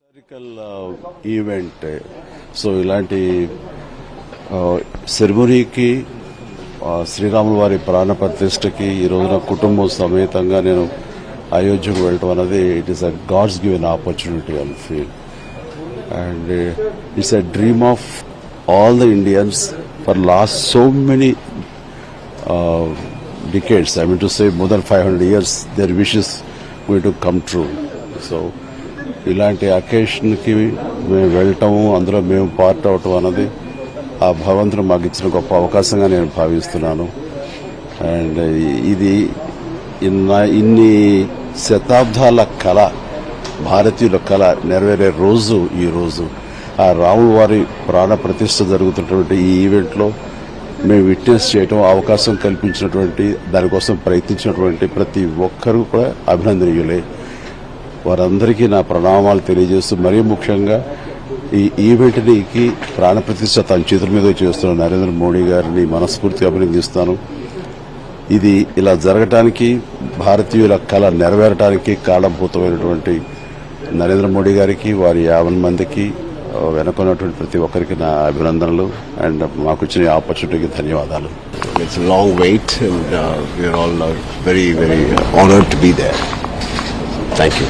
Historical event. So ఇలాంటి సెరమనీకి శ్రీరాముల వారి ప్రాణ ప్రతిష్టకి ఈ రోజున కుటుంబం సమేతంగా నేను అయోధ్యకు వెళ్ళటం అనేది it is a God's given opportunity I feel. And it's a dream of all the Indians for last so many decades. I mean to say more than 500 years their wishes going to come true. So ఇలాంటి అకేషన్కి మేము వెళ్ళటము అందులో మేము part అవటం అన్నది ఆ భగవంతుడు మాకు ఇచ్చిన గొప్ప అవకాశంగా నేను భావిస్తున్నాను. అండ్ ఇది ఇన్ని శతాబ్దాల కళ, భారతీయుల కళ నెరవేరే రోజు ఈ రోజు. ఆ రాముల వారి ప్రాణ ప్రతిష్ఠ జరుగుతున్నటువంటి ఈ ఈవెంట్లో మేము విట్నెస్ చేయటం, అవకాశం కల్పించినటువంటి దానికోసం ప్రయత్నించినటువంటి ప్రతి ఒక్కరూ కూడా అభినందనీయులే. వారందరికీ నా ప్రణామాలు తెలియజేస్తూ, మరీ ముఖ్యంగా ఈ ఈవెంట్కి ప్రాణప్రతిష్ఠ తన చేతుల మీద చేస్తున్న నరేంద్ర మోడీ గారిని మనస్ఫూర్తిగా అభినందిస్తాను. ఇది ఇలా జరగటానికి, భారతీయుల కళ నెరవేరటానికి కారణభూతమైనటువంటి నరేంద్ర మోడీ గారికి, వారి 50 మందికి వెనుకున్నటువంటి ప్రతి ఒక్కరికి నా అభినందనలు. అండ్ మాకు ఇచ్చిన ఆపర్చునిటీకి ధన్యవాదాలు. It's a long wait and we are all very, very honored to be there. Thank you.